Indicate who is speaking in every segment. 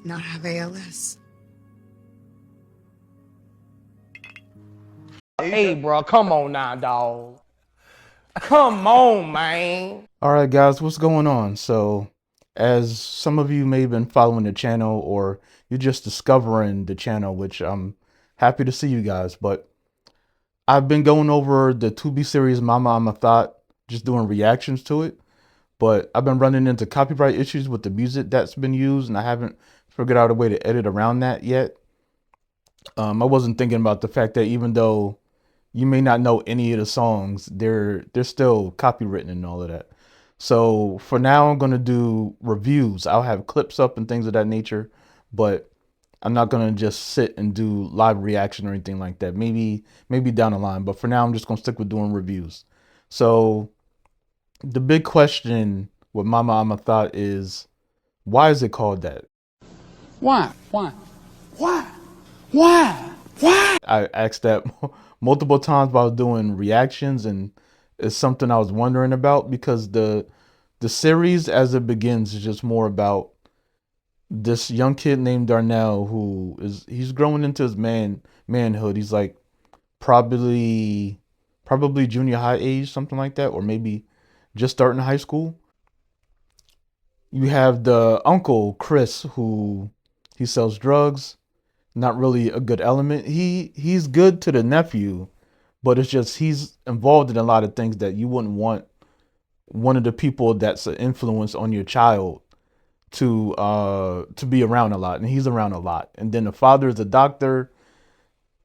Speaker 1: not have ALS.
Speaker 2: Hey, bro, come on now, dog. Come on, man.
Speaker 3: All right, guys, what's going on? So, as some of you may have been following the channel or you're just discovering the channel, which I'm happy to see you guys, but I've been going over the Tubi series Mama I'm a Thot, just doing reactions to it, but I've been running into copyright issues with the music that's been used, and I haven't figured out a way to edit around that yet. I wasn't thinking about the fact that even though you may not know any of the songs, they're still copywritten and all of that. So for now, I'm gonna do reviews. I'll have clips up and things of that nature, but I'm not gonna just sit and do live reaction or anything like that. Maybe down the line, but for now, I'm just gonna stick with doing reviews. So the big question with Mama I'm a Thot is, why is it called that?
Speaker 4: Why? Why? Why? Why? Why?
Speaker 3: I asked that multiple times while doing reactions, and it's something I was wondering about because the series as it begins is just more about this young kid named Darnell he's growing into his manhood. He's like probably junior high age, something like that, or maybe just starting high school. You have the uncle Chris he sells drugs. Not really a good element. He's good to the nephew, but it's just he's involved in a lot of things that you wouldn't want one of the people that's an influence on your child to be around a lot, and he's around a lot. And then the father is a doctor.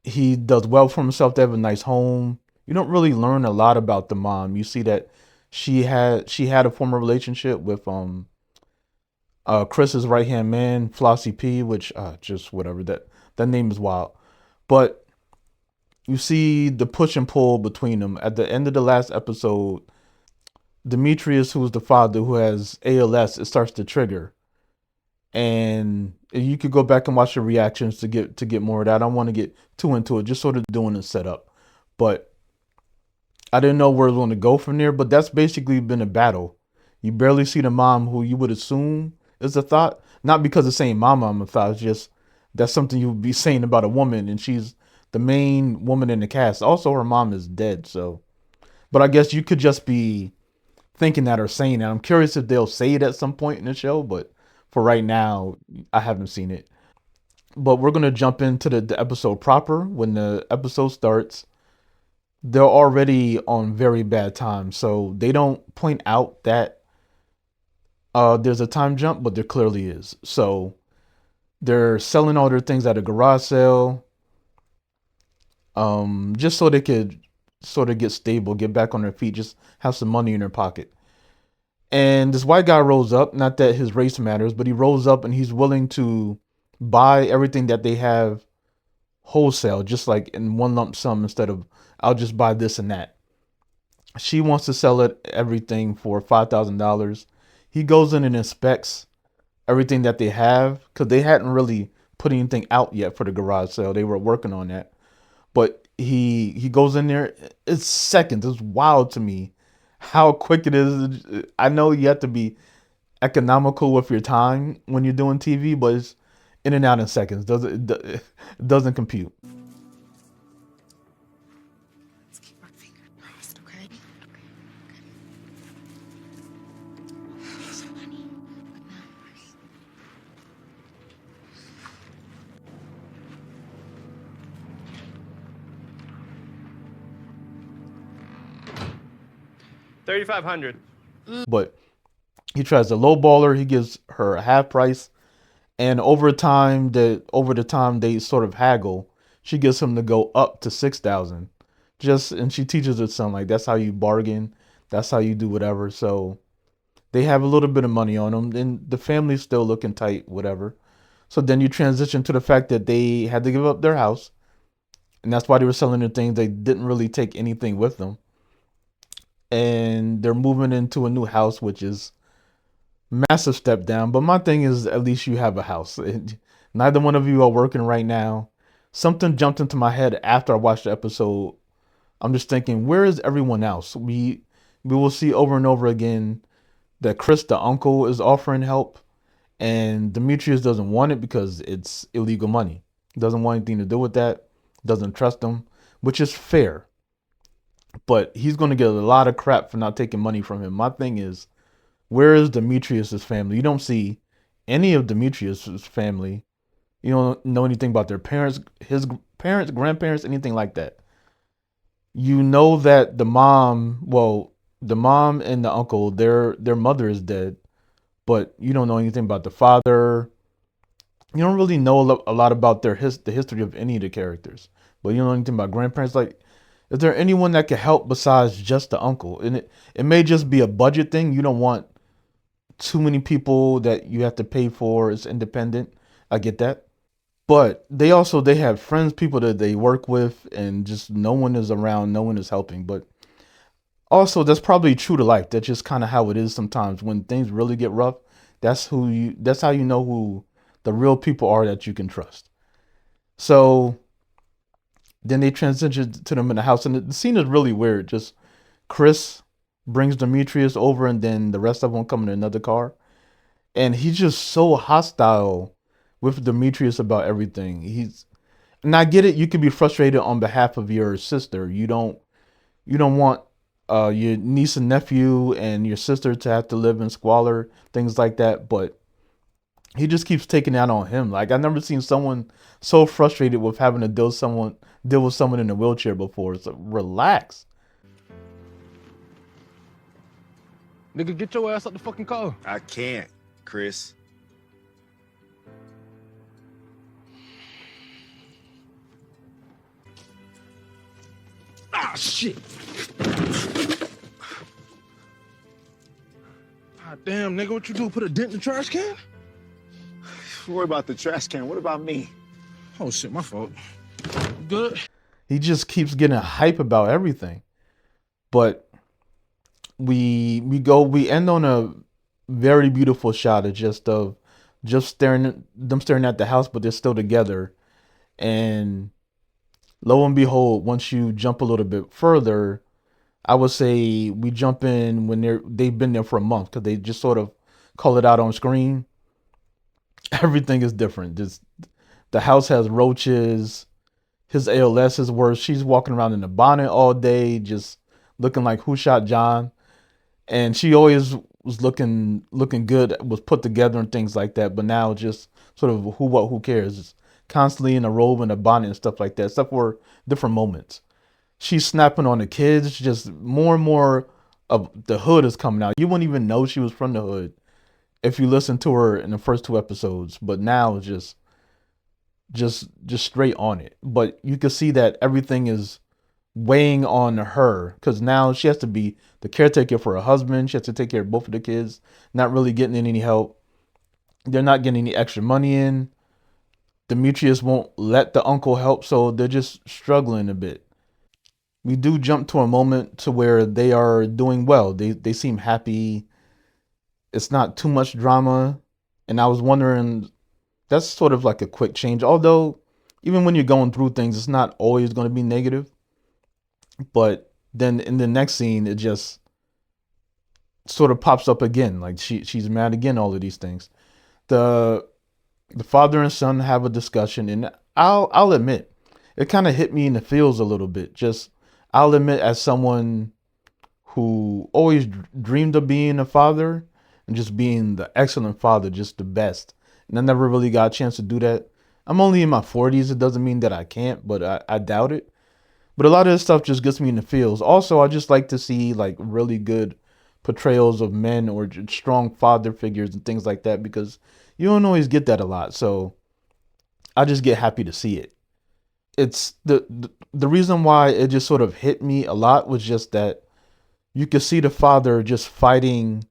Speaker 3: He does well for himself. They have a nice home. You don't really learn a lot about the mom. You see that she had a former relationship with Chris's right hand man, Flossie P, which just whatever, that name is wild. But you see the push and pull between them. At the end of the last episode, Demetrius, who's the father who has ALS, it starts to trigger. And you could go back and watch the reactions to get more of that. I don't want to get too into it, just sort of doing a setup. But I didn't know where it was going to go from there, but that's basically been a battle. You barely see the mom, who you would assume is a Thot, not because of saying mama I'm a Thot, it's just that's something you would be saying about a woman, and she's the main woman in the cast. Also, her mom is dead, so. But I guess you could just be thinking that or saying that. I'm curious if they'll say it at some point in the show, but for right now, I haven't seen it. But we're going to jump into the episode proper. When the episode starts, they're already on very bad times, so they don't point out that there's a time jump, but there clearly is. So they're selling all their things at a garage sale, just so they could sort of get stable, get back on their feet, just have some money in their pocket. And this white guy rolls up, not that his race matters, but he rolls up and he's willing to buy everything that they have wholesale, just like in one lump sum, instead of I'll just buy this and that. She wants to sell it everything for $5,000. He goes in and inspects everything that they have, because they hadn't really put anything out yet for the garage sale. They were working on that. But he goes in there. It's seconds. It's wild to me how quick it is. I know you have to be economical with your time when you're doing TV, but it's in and out in seconds. It doesn't compute.
Speaker 1: Let's keep our fingers crossed, okay? So, honey, but now,
Speaker 2: $3,500.
Speaker 3: But he tries to lowball her. He gives her a half price, and over the time they sort of haggle, she gets him to go up to 6,000. And she teaches her son, like, that's how you bargain, that's how you do whatever. So they have a little bit of money on them, and the family's still looking tight, whatever. So then you transition to the fact that they had to give up their house, and that's why they were selling their things. They didn't really take anything with them, and they're moving into a new house, which is massive step down. But my thing is, at least you have a house. Neither one of you are working right now. Something jumped into my head after I watched the episode. I'm just thinking, where is everyone else? We will see over and over again that Chris, the uncle, is offering help, And Demetrius doesn't want it because it's illegal money. Doesn't want anything to do with that. Doesn't trust him, which is fair. But he's going to get a lot of crap for not taking money from him. My thing is, where is Demetrius's family? You don't see any of Demetrius's family. You don't know anything about their parents, his parents, grandparents, anything like that. You know that the mom and the uncle, their mother is dead, but you don't know anything about the father. You don't really know a lot about the history of any of the characters, but you don't know anything about grandparents. Like, is there anyone that can help besides just the uncle? And it may just be a budget thing. You don't want too many people that you have to pay for. It's independent. I get that. But they have friends, people that they work with, and just no one is around, no one is helping. But also, that's probably true to life. That's just kind of how it is sometimes. When things really get rough, that's how you know who the real people are that you can trust. So then they transition to them in the house, and the scene is really weird. Just Chris brings Demetrius over, and then the rest of them come in another car, and he's just so hostile with Demetrius about everything. And I get it. You can be frustrated on behalf of your sister. You don't want your niece and nephew and your sister to have to live in squalor, things like that. But he just keeps taking out on him. Like, I've never seen someone so frustrated with having to deal with someone in a wheelchair before. So relax.
Speaker 2: Nigga, get your ass up the fucking car.
Speaker 5: I can't, Chris.
Speaker 2: Ah, shit. God damn, nigga, what you do? Put a dent in the trash can?
Speaker 5: Worry about the trash can. What about me?
Speaker 2: Oh, shit, my fault. Good.
Speaker 3: He just keeps getting hype about everything. But we end on a very beautiful shot of just staring at the house, but they're still together. And lo and behold, once you jump a little bit further, I would say we jump in when they've been there for a month, because they just sort of call it out on screen. Everything is different. Just the house has roaches. His ALS is worse. She's walking around in a bonnet all day, just looking like Who Shot John. And she always was looking good, was put together and things like that. But now just sort of who cares? Just constantly in a robe and a bonnet and stuff like that, except for different moments. She's snapping on the kids. Just more and more of the hood is coming out. You wouldn't even know she was from the hood if you listen to her in the first 2 episodes. But now it's just straight on it. But you can see that everything is weighing on her, because now she has to be the caretaker for her husband. She has to take care of both of the kids, not really getting any help. They're not getting any extra money in. Demetrius won't let the uncle help, so they're just struggling a bit. We do jump to a moment to where they are doing well. They seem happy. It's not too much drama. And I was wondering, that's sort of like a quick change. Although, even when you're going through things, it's not always going to be negative. But then in the next scene, it just sort of pops up again. Like she's mad again, all of these things. The father and son have a discussion, and I'll admit, it kind of hit me in the feels a little bit. Just, I'll admit, as someone who always dreamed of being a father and just being the excellent father, just the best. And I never really got a chance to do that. I'm only in my 40s. It doesn't mean that I can't, but I doubt it. But a lot of this stuff just gets me in the feels. Also, I just like to see like really good portrayals of men or strong father figures and things like that, because you don't always get that a lot. So I just get happy to see it. It's the reason why it just sort of hit me a lot was just that you could see the father just fighting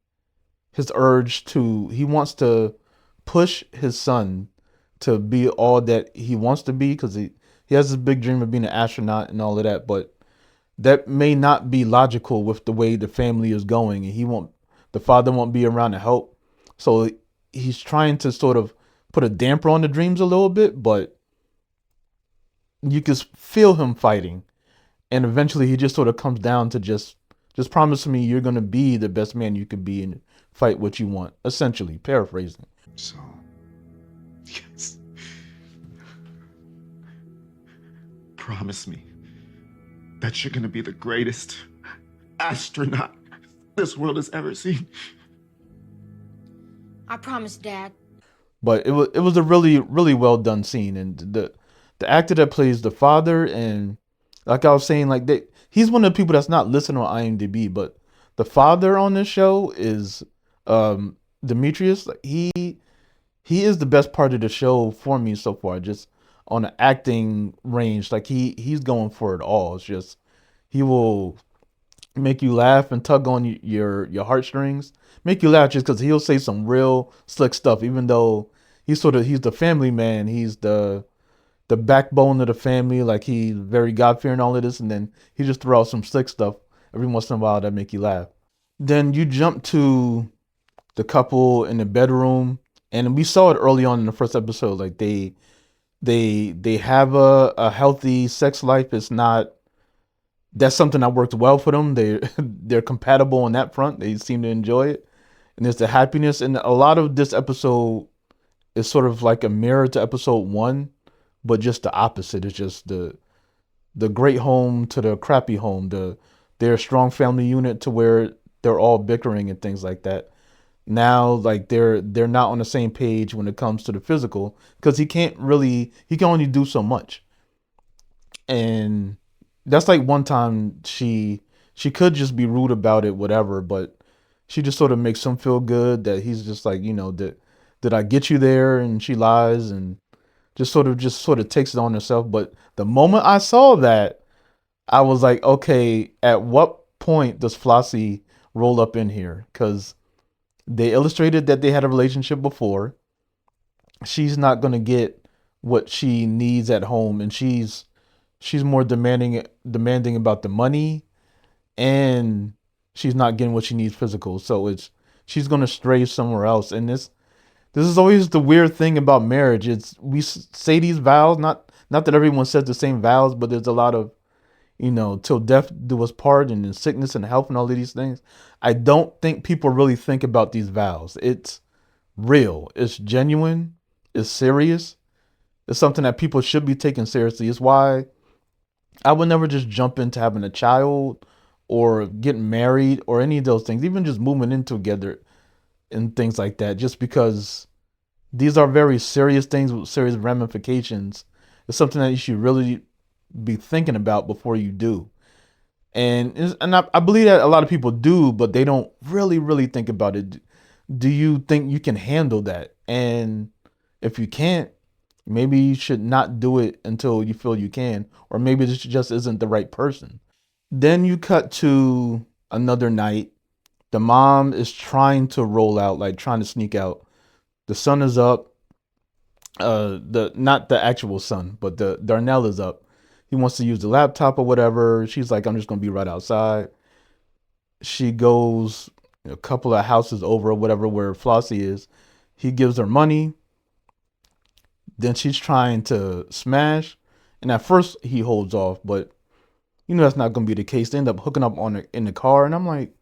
Speaker 3: his urge he wants to push his son to be all that he wants to be, because he has this big dream of being an astronaut and all of that, but that may not be logical with the way the family is going, and the father won't be around to help. So he's trying to sort of put a damper on the dreams a little bit, but you can feel him fighting. And eventually he just sort of comes down to just promise me you're going to be the best man you could be and fight what you want, essentially, paraphrasing.
Speaker 5: So, yes. Promise me that you're gonna be the greatest astronaut this world has ever seen.
Speaker 6: I promise, Dad.
Speaker 3: But it was a really well done scene, and the actor that plays the father, and like I was saying, like he's one of the people that's not listed on IMDb, but the father on this show is Demetrius. Like, he is the best part of the show for me so far, just on the acting range. Like he's going for it all. It's just he will make you laugh and tug on your heartstrings, make you laugh just because he'll say some real slick stuff, even though he's the family man, he's the backbone of the family, like he's very God fearing, all of this, and then he just throw out some slick stuff every once in a while that make you laugh. Then you jump to the couple in the bedroom, and we saw it early on in the first episode. Like they have a healthy sex life. It's not That's something that worked well for them. They're compatible on that front. They seem to enjoy it, and there's the happiness. And a lot of this episode is sort of like a mirror to episode one, but just the opposite. It's just the great home to the crappy home. They're a strong family unit to where they're all bickering and things like that. Now, like they're not on the same page when it comes to the physical, because he can only do so much. And that's like one time she could just be rude about it, whatever, but she just sort of makes him feel good that he's just like, did I get you there? And she lies and just sort of takes it on herself. But the moment I saw that, I was like, okay, at what point does Flossie roll up in here? Because they illustrated that they had a relationship before. She's not gonna get what she needs at home, and she's more demanding about the money, and she's not getting what she needs physical. So she's gonna stray somewhere else. And this is always the weird thing about marriage. It's we say these vows, not that everyone says the same vows, but there's a lot of, till death do us part, and in sickness and health and all of these things. I don't think people really think about these vows. It's real. It's genuine. It's serious. It's something that people should be taking seriously. It's why I would never just jump into having a child or getting married or any of those things, even just moving in together and things like that, just because these are very serious things with serious ramifications. It's something that you should really be thinking about before you do. And I believe that a lot of people do, but they don't really think about it. Do you think you can handle that? And if you can't, maybe you should not do it until you feel you can, or maybe this just isn't the right person. Then you cut to another night. The mom is trying to roll out, like trying to sneak out. The sun is up. Not the actual sun, but the Darnell is up. He wants to use the laptop or whatever. She's like, I'm just gonna be right outside. She goes a couple of houses over or whatever where Flossie is. He gives her money. Then she's trying to smash, and at first he holds off, but that's not gonna be the case. They end up hooking up in the car, and I'm like,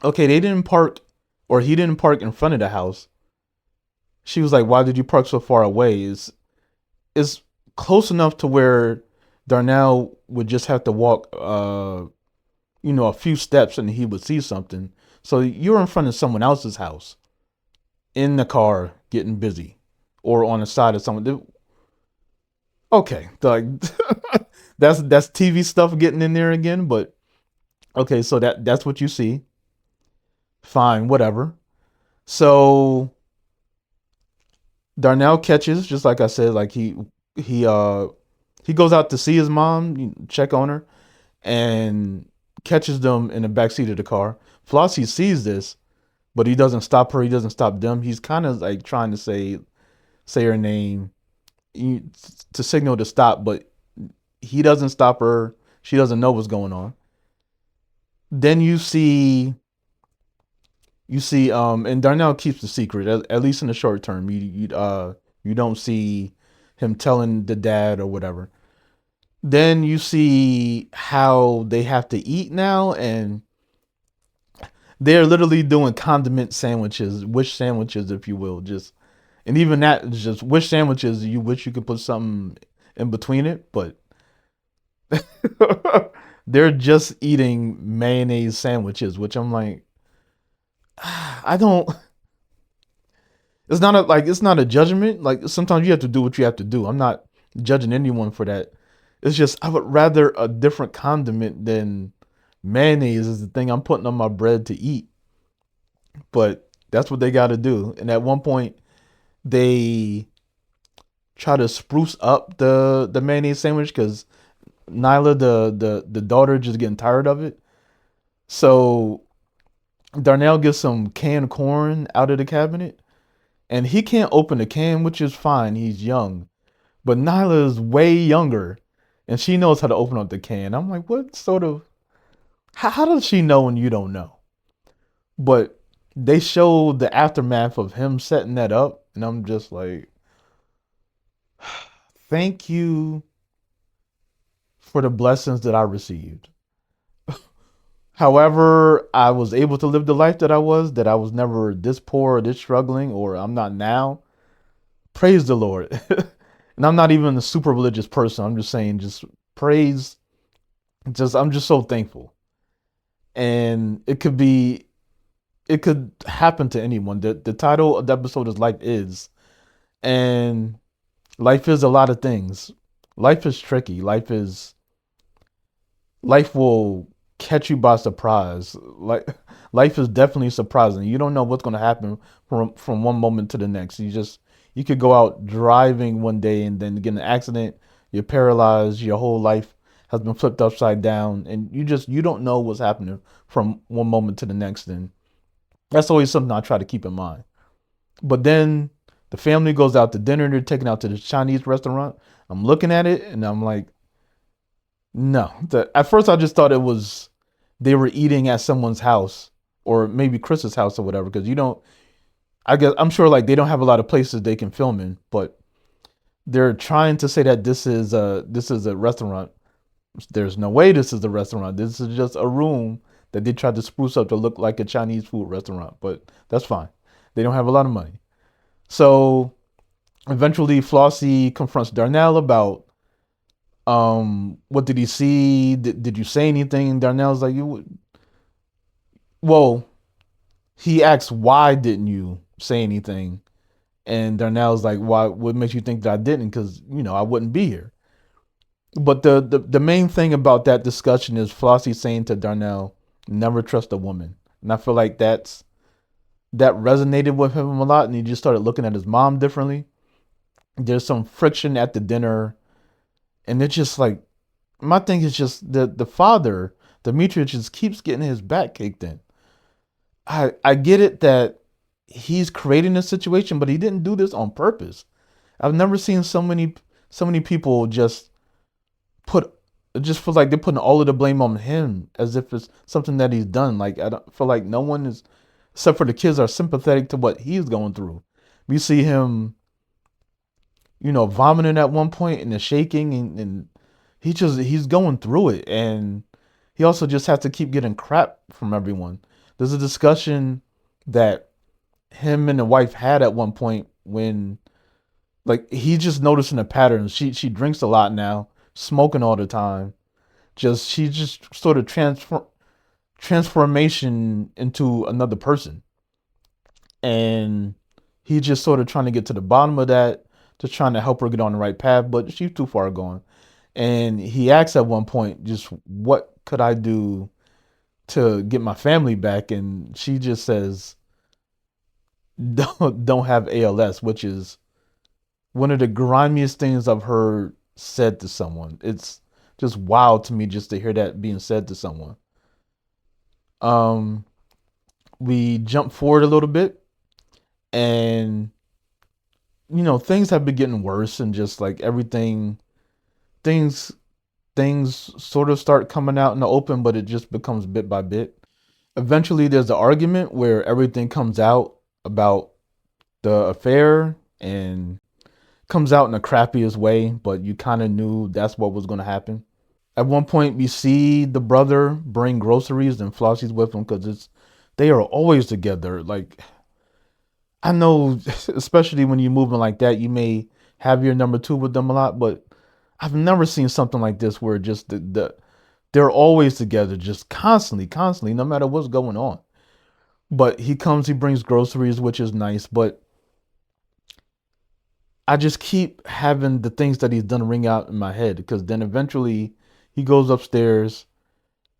Speaker 3: okay, they didn't park, or he didn't park in front of the house. She was like, why did you park so far away? It's close enough to where Darnell would just have to walk, a few steps and he would see something. So you're in front of someone else's house, in the car, getting busy, or on the side of someone. Okay, like that's TV stuff getting in there again. But okay, so that's what you see. Fine, whatever. So Darnell catches, just like I said, like he goes out to see his mom, check on her, and catches them in the backseat of the car. Flossie sees this, but he doesn't stop her. He doesn't stop them. He's kind of like trying to say her name to signal to stop, but he doesn't stop her. She doesn't know what's going on. Then you see, and Darnell keeps the secret, at least in the short term. You don't see him telling the dad or whatever. Then you see how they have to eat now, and they're literally doing condiment sandwiches, wish sandwiches, if you will. Just and even that is just wish sandwiches. You wish you could put something in between it, but they're just eating mayonnaise sandwiches, which I'm like, I don't. It's not it's not a judgment. Like sometimes you have to do what you have to do. I'm not judging anyone for that. It's just I would rather a different condiment than mayonnaise is the thing I'm putting on my bread to eat. But that's what they got to do. And at one point, they try to spruce up the mayonnaise sandwich because Nyla, the daughter, just getting tired of it. So Darnell gets some canned corn out of the cabinet, and he can't open the can, which is fine. He's young, but Nyla is way younger, and she knows how to open up the can. I'm like, what sort of? How does she know and you don't know? But they show the aftermath of him setting that up, and I'm just like, thank you for the blessings that I received. However, I was able to live the life that I was never this poor or this struggling, or I'm not now. Praise the Lord. And I'm not even a super religious person. I'm just saying, just praise. I'm just so thankful. And it could happen to anyone. The title of the episode is Life Is. And life is a lot of things. Life is tricky. Life will catch you by surprise. Life is definitely surprising. You don't know what's going to happen from one moment to the next. You could go out driving one day and then get in an accident. You're paralyzed. Your whole life has been flipped upside down, and you don't know what's happening from one moment to the next. And that's always something I try to keep in mind. But then the family goes out to dinner. They're taken out to the Chinese restaurant. I'm looking at it and I'm like, no. At first I just thought it was they were eating at someone's house or maybe Chris's house or whatever, because I'm sure like they don't have a lot of places they can film in, but they're trying to say that this is a restaurant. There's no way this is a restaurant. This is just a room that they tried to spruce up to look like a Chinese food restaurant, but that's fine. They don't have a lot of money. So eventually Flossie confronts Darnell about what did he see? Did you say anything? Darnell's like, well, he asks, why didn't you say anything? And Darnell's like, why? What makes you think that I didn't? Because, I wouldn't be here. But the main thing about that discussion is Flossie saying to Darnell, never trust a woman. And I feel like that resonated with him a lot. And he just started looking at his mom differently. There's some friction at the dinner. And it's just like, my thing is just the father, Demetrius, just keeps getting his back kicked in. I get it that he's creating a situation, but he didn't do this on purpose. I've never seen so many people just feel like they're putting all of the blame on him as if it's something that he's done. Like, I don't feel like no one is, except for the kids, are sympathetic to what he's going through. We see him, vomiting at one point and the shaking, and he's going through it, and he also just has to keep getting crap from everyone. There's a discussion that him and the wife had at one point when, like, he's just noticing a pattern. She drinks a lot now, smoking all the time. She just sort of transformation into another person, and he's just sort of trying to get to the bottom of that, just trying to help her get on the right path, but she's too far gone. And he asks at one point, just what could I do to get my family back? And she just says, don't have ALS, which is one of the grimiest things I've heard said to someone. It's just wild to me just to hear that being said to someone. We jump forward a little bit, and things have been getting worse, and just like things sort of start coming out in the open, but it just becomes bit by bit. Eventually there's the argument where everything comes out about the affair, and comes out in the crappiest way, but you kind of knew that's what was going to happen. At one point we see the brother bring groceries, and Flossie's with him because it's they are always together. Like, I know, especially when you're moving like that, you may have your number two with them a lot, but I've never seen something like this where just they're always together, just constantly, no matter what's going on. But he comes, he brings groceries, which is nice, but I just keep having the things that he's done ring out in my head, because then eventually he goes upstairs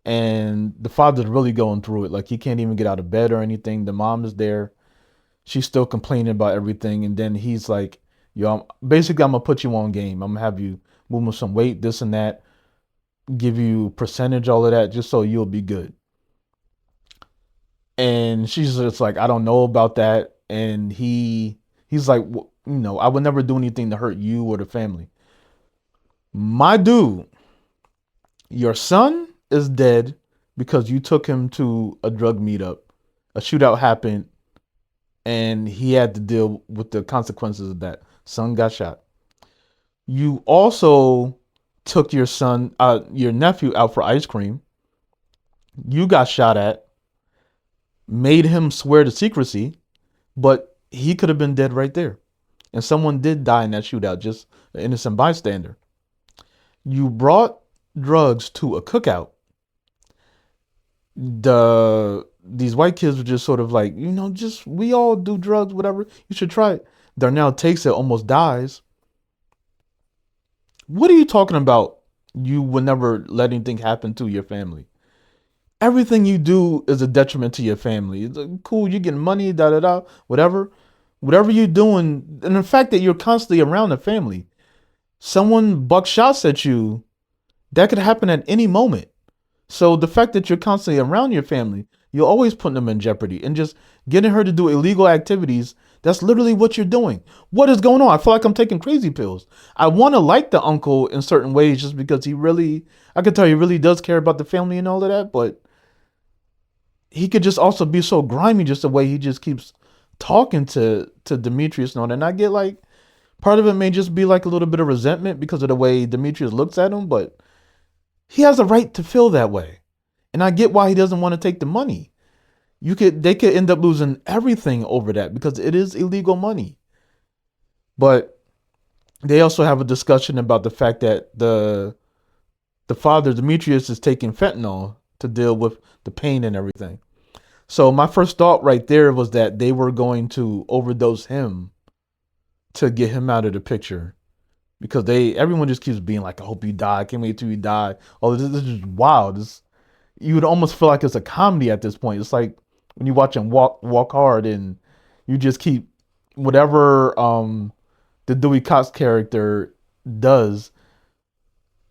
Speaker 3: and the father's really going through it. Like, he can't even get out of bed or anything. The mom is there. She's still complaining about everything. And then he's like, yo, basically, I'm going to put you on game. I'm going to have you moving some weight, this and that, give you percentage, all of that, just so you'll be good. And she's just like, I don't know about that. And he's like, I would never do anything to hurt you or the family. My dude, your son is dead because you took him to a drug meetup. A shootout happened, and he had to deal with the consequences of that. Son got shot. You also took your nephew out for ice cream. You got shot at, made him swear to secrecy, but he could have been dead right there. And someone did die in that shootout, just an innocent bystander. You brought drugs to a cookout. These white kids were just sort of like, just, we all do drugs, whatever. You should try it. Darnell takes it, almost dies. What are you talking about? You would never let anything happen to your family. Everything you do is a detriment to your family. It's like, cool, you're getting money, whatever. Whatever you're doing, and the fact that you're constantly around the family. Someone buck shots at you, that could happen at any moment. So the fact that you're constantly around your family, you're always putting them in jeopardy. And just getting her to do illegal activities, that's literally what you're doing. What is going on? I feel like I'm taking crazy pills. I want to like the uncle in certain ways just because I could tell he really does care about the family and all of that, but he could just also be so grimy just the way he just keeps talking to Demetrius and all that. And I get like, part of it may just be like a little bit of resentment because of the way Demetrius looks at him, but he has a right to feel that way. And I get why he doesn't want to take the money. They could end up losing everything over that because it is illegal money. But they also have a discussion about the fact that the father, Demetrius, is taking fentanyl to deal with the pain and everything. So my first thought right there was that they were going to overdose him to get him out of the picture, because everyone just keeps being like, I hope you die. I can't wait till you die. Oh, this is just wild. You would almost feel like it's a comedy at this point. It's like when you watch him walk hard and you just keep whatever the Dewey Cox character does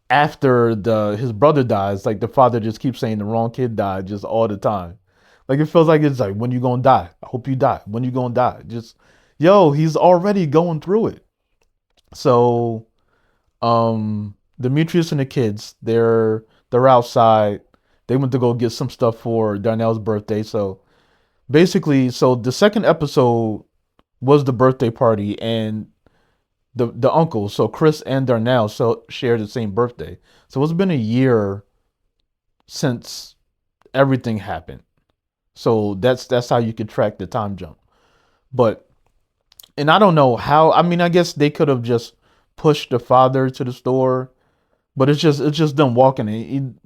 Speaker 3: after his brother dies. Like, the father just keeps saying the wrong kid died just all the time. Like, it feels like it's like, when you gonna die? I hope you die. When you gonna die? Just, he's already going through it. So, Demetrius and the kids, they're outside. They went to go get some stuff for Darnell's birthday. So basically, the second episode was the birthday party, and the uncles, so Chris and Darnell, share the same birthday. So it's been a year since everything happened. So that's how you could track the time jump. And I don't know how. I mean, I guess they could have just pushed the father to the store, but it's just them walking.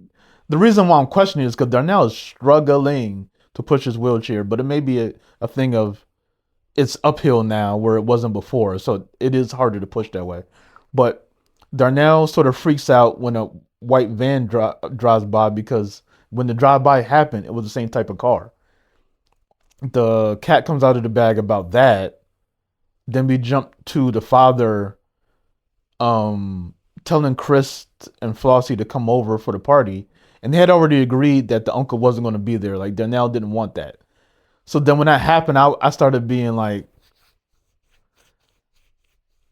Speaker 3: The reason why I'm questioning is because Darnell is struggling to push his wheelchair, but it may be a thing of it's uphill now where it wasn't before, so it is harder to push that way. But Darnell sort of freaks out when a white van drives by, because when the drive-by happened, it was the same type of car. The cat comes out of the bag about that. Then we jump to the father telling Chris and Flossie to come over for the party. And they had already agreed that the uncle wasn't going to be there. Like, Darnell didn't want that. So then when that happened, I started being like,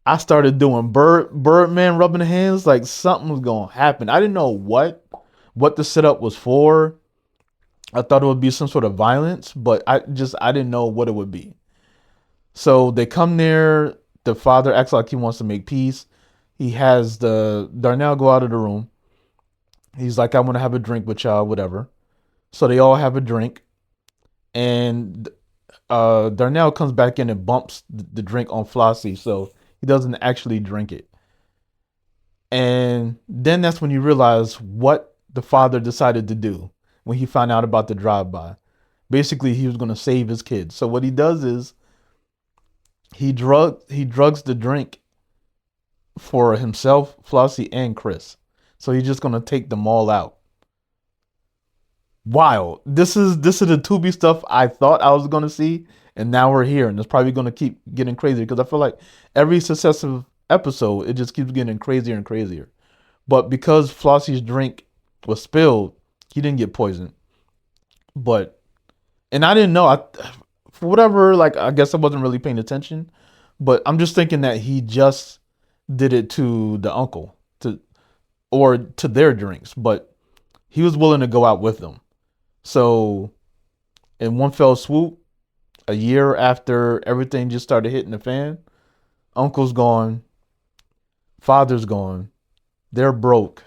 Speaker 3: I started doing Birdman rubbing hands, like something was going to happen. I didn't know what the setup was for. I thought it would be some sort of violence, but I didn't know what it would be. So they come there. The father acts like he wants to make peace. He has Darnell go out of the room. He's like, I want to have a drink with y'all, whatever. So they all have a drink. and Darnell comes back in and bumps the drink on Flossie, so he doesn't actually drink it. And then that's when you realize what the father decided to do when he found out about the drive-by. Basically, he was going to save his kids. So what he does is he drugs the drink for himself, Flossie, and Chris. So he's just going to take them all out. Wild. This is the Tubi stuff I thought I was going to see, and now we're here, and it's probably going to keep getting crazier because I feel like every successive episode, it just keeps getting crazier and crazier. But because Flossie's drink was spilled, he didn't get poisoned. And I didn't know. For whatever, like, I guess I wasn't really paying attention. But I'm just thinking that he just did it to the uncle, or to their drinks. But he was willing to go out with them. So in one fell swoop, a year after everything just started hitting the fan, uncle's gone, father's gone, they're broke.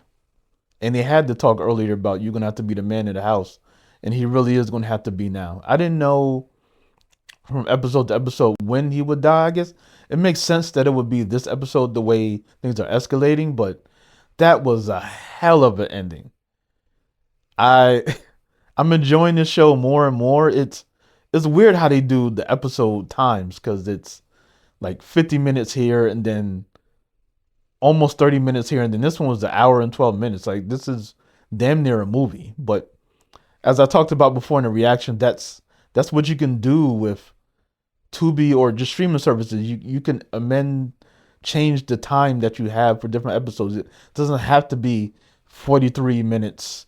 Speaker 3: And they had to talk earlier about you're going to have to be the man of the house. And he really is going to have to be now. I didn't know from episode to episode when he would die, I guess. It makes sense that it would be this episode the way things are escalating, but that was a hell of an ending. I'm enjoying this show more and more. It's weird how they do the episode times, because it's like 50 minutes here and then almost 30 minutes here, and then this one was an hour and 12 minutes. Like, this is damn near a movie. But as I talked about before in the reaction, that's what you can do with Tubi or just streaming services. You can change the time that you have for different episodes. It doesn't have to be 43 minutes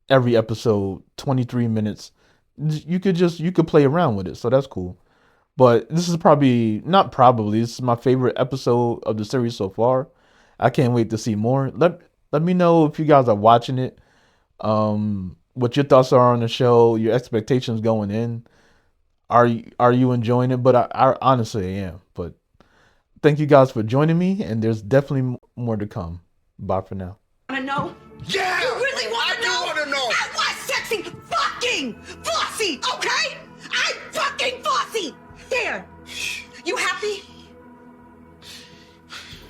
Speaker 3: every episode, 23 minutes. You could play around with it, so that's cool. But this is this is my favorite episode of the series so far. I can't wait to see more. Let me know if you guys are watching it. What your thoughts are on the show, your expectations going in. Are you enjoying it? But I honestly am. But thank you guys for joining me, and there's definitely more to come. Bye for now.
Speaker 6: Want to know?
Speaker 7: Yeah!
Speaker 6: You really want to know?
Speaker 7: I do want to know!